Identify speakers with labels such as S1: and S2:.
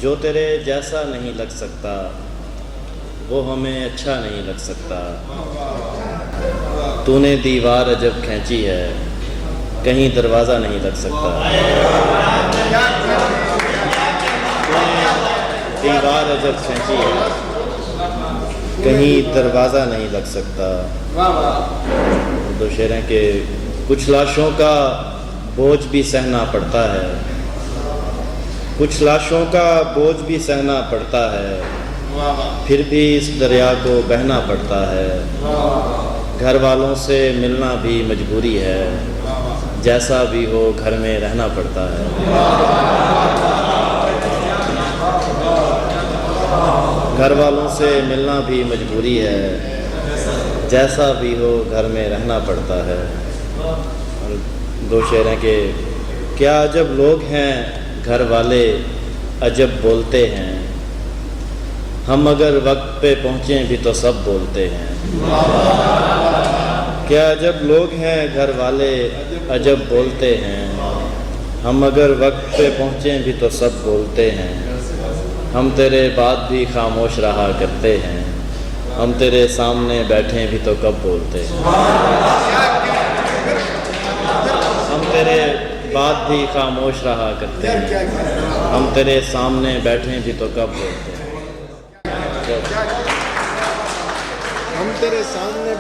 S1: जो तेरे जैसा नहीं लग सकता वो हमें अच्छा नहीं लग सकता। तूने दीवार अजब खींची है, कहीं दरवाज़ा नहीं लग सकता। तूने दीवार अजब खींची है, कहीं दरवाज़ा नहीं लग सकता। दो शेर हैं कि कुछ लाशों का बोझ भी सहना पड़ता है, कुछ लाशों का बोझ भी सहना पड़ता है, फिर भी इस दरिया को बहना पड़ता है। घर वालों से मिलना भी मजबूरी है, जैसा भी हो घर में रहना पड़ता है। घर वालों से मिलना भी मजबूरी है, जैसा भी हो घर में रहना पड़ता है। और दो शेर हैं कि क्या अजब लोग हैं घर वाले, अजब बोलते हैं, हम अगर वक्त पे पहुँचें भी तो सब बोलते हैं। क्या अजब लोग हैं घर वाले, अजब बोलते हैं, हम अगर वक्त पे पहुँचें भी तो सब बोलते हैं। हम तेरे बाद भी खामोश रहा करते हैं, हम तेरे सामने बैठे भी तो कब बोलते हैं। हम तेरे बाद भी खामोश रहा करते हैं, हम तेरे सामने बैठे भी तो कब बोलते हैं।
S2: हम तेरे सामने